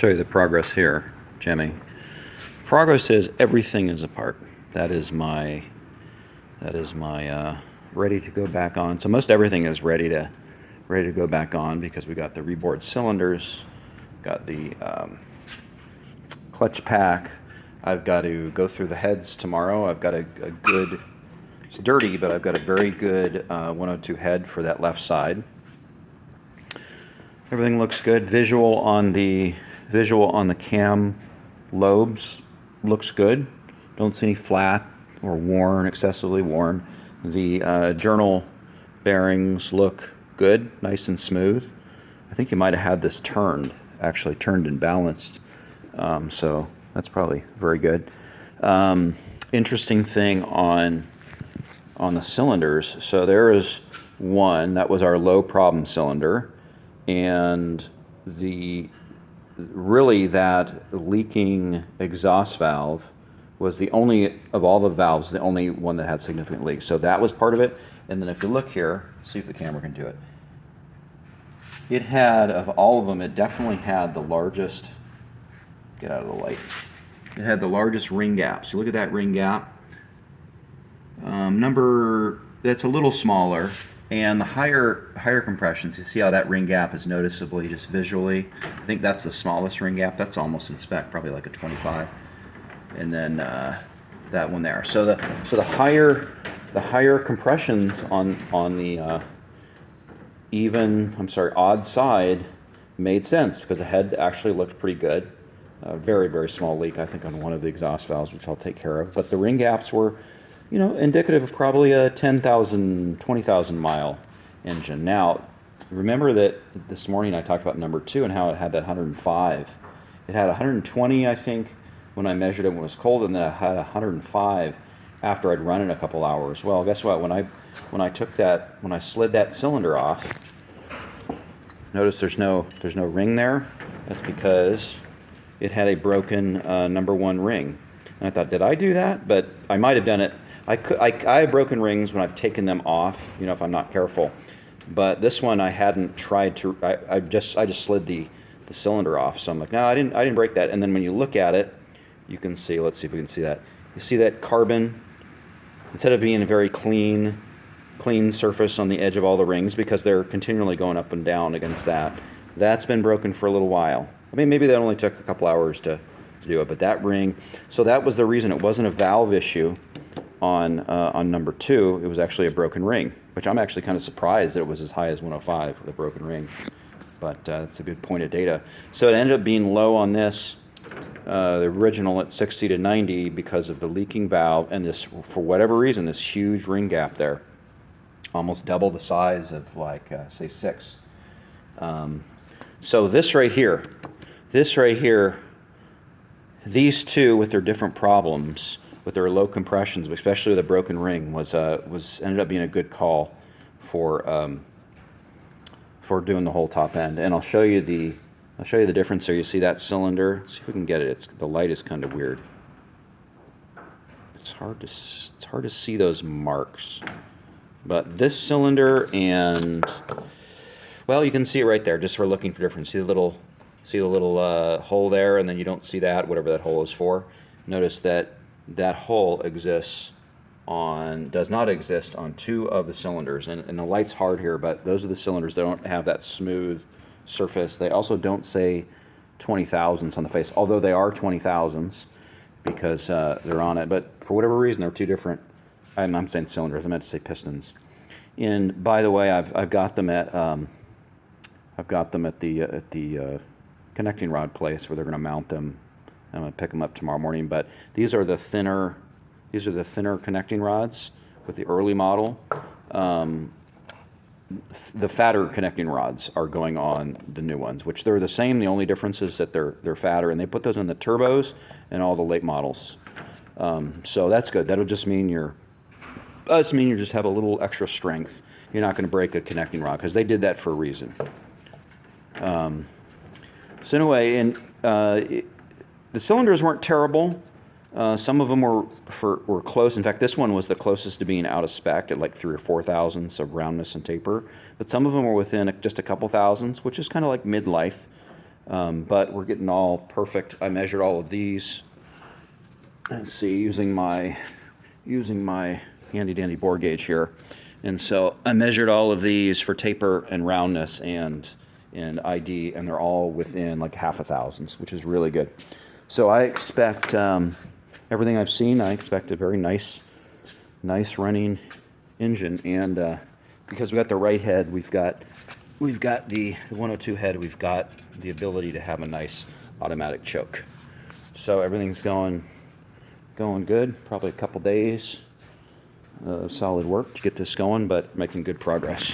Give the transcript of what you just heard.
show you the progress here, Jimmy. Progress is everything is apart. That is my ready to go back on. So most everything is ready to go back on because we got the reboard cylinders, got the clutch pack. I've got to go through the heads tomorrow. I've got a good, it's dirty, but I've got a very good 102 head for that left side. Everything looks good. Visual on the cam lobes looks good. Don't see any flat or worn, excessively worn. The journal bearings look good, nice and smooth. I think you might have had this actually turned and balanced. So that's probably very good. Interesting thing on the cylinders. So there is one, that was our low problem cylinder. And really that leaking exhaust valve was the only, of all the valves, the only one that had significant leaks. So that was part of it. And then if you look here, see if the camera can do it. It had, of all of them, it definitely had the largest, get out of the light. It had the largest ring gap. So look at that ring gap. That's a little smaller. And the higher compressions, you see how that ring gap is noticeably just visually. I think that's the smallest ring gap. That's almost in spec, probably like a 25. And then that one there. So the higher compressions on the odd side made sense because the head actually looked pretty good. Very, very small leak, I think, on one of the exhaust valves, which I'll take care of. But the ring gaps were, indicative of probably a 10,000, 20,000 mile engine. Now, remember that this morning I talked about number 2 and how it had that 105. It had 120, I think, when I measured it when it was cold, and then I had 105 after I'd run it a couple hours. Well, guess what? When I slid that cylinder off, notice there's no ring there. That's because it had a broken number 1 ring. And I thought, did I do that? But I might have done it. I have broken rings when I've taken them off, if I'm not careful. But this one I hadn't tried to. I just slid the cylinder off. So I'm like, no, I didn't break that. And then when you look at it, you can see. Let's see if we can see that. You see that carbon, instead of being a very clean surface on the edge of all the rings, because they're continually going up and down against that. That's been broken for a little while. I mean, maybe that only took a couple hours to do it, but that ring. So that was the reason. It wasn't a valve issue on number 2. It was actually a broken ring, which I'm actually kind of surprised that it was as high as 105 with a broken ring. But that's a good point of data. So it ended up being low on this, the original at 60 to 90 because of the leaking valve and this, for whatever reason, this huge ring gap there, almost double the size of say 6. So this right here, these two with their different problems, with their low compressions, especially with a broken ring, was ended up being a good call for doing the whole top end. And I'll show you the difference there. You see that cylinder? Let's see if we can get it. The light is kind of weird. It's hard to see those marks. But this cylinder and, well, you can see it right there just for looking for difference. See the little hole there, and then you don't see that, whatever that hole is for. Notice that hole does not exist on 2 of the cylinders. And the light's hard here, but those are the cylinders that don't have that smooth surface. They also don't say 20,000s on the face, although they are 20,000s because they're on it. But for whatever reason, they're 2 different. I'm saying cylinders. I meant to say pistons. And by the way, I've got them at the connecting rod place where they're going to mount them. I'm going to pick them up tomorrow morning. But these are the thinner connecting rods with the early model. The fatter connecting rods are going on the new ones, which they're the same. The only difference is that they're fatter, and they put those in the turbos and all the late models. So that's good. That'll just mean you just have a little extra strength. You're not going to break a connecting rod because they did that for a reason. So anyway, the cylinders weren't terrible. Some of them were close. In fact, this one was the closest to being out of spec at like 3 or 4 thousandths of roundness and taper. But some of them were within just a couple thousandths, which is kind of like midlife. But we're getting all perfect. I measured all of these. Let's see, using my handy dandy bore gauge here. And so I measured all of these for taper and roundness and ID, and they're all within like half a thousandths, which is really good. So I expect everything I've seen. I expect a very nice running engine, and because we got the right head, we've got the 102 head. We've got the ability to have a nice automatic choke. So everything's going good. Probably a couple days solid work to get this going, but making good progress.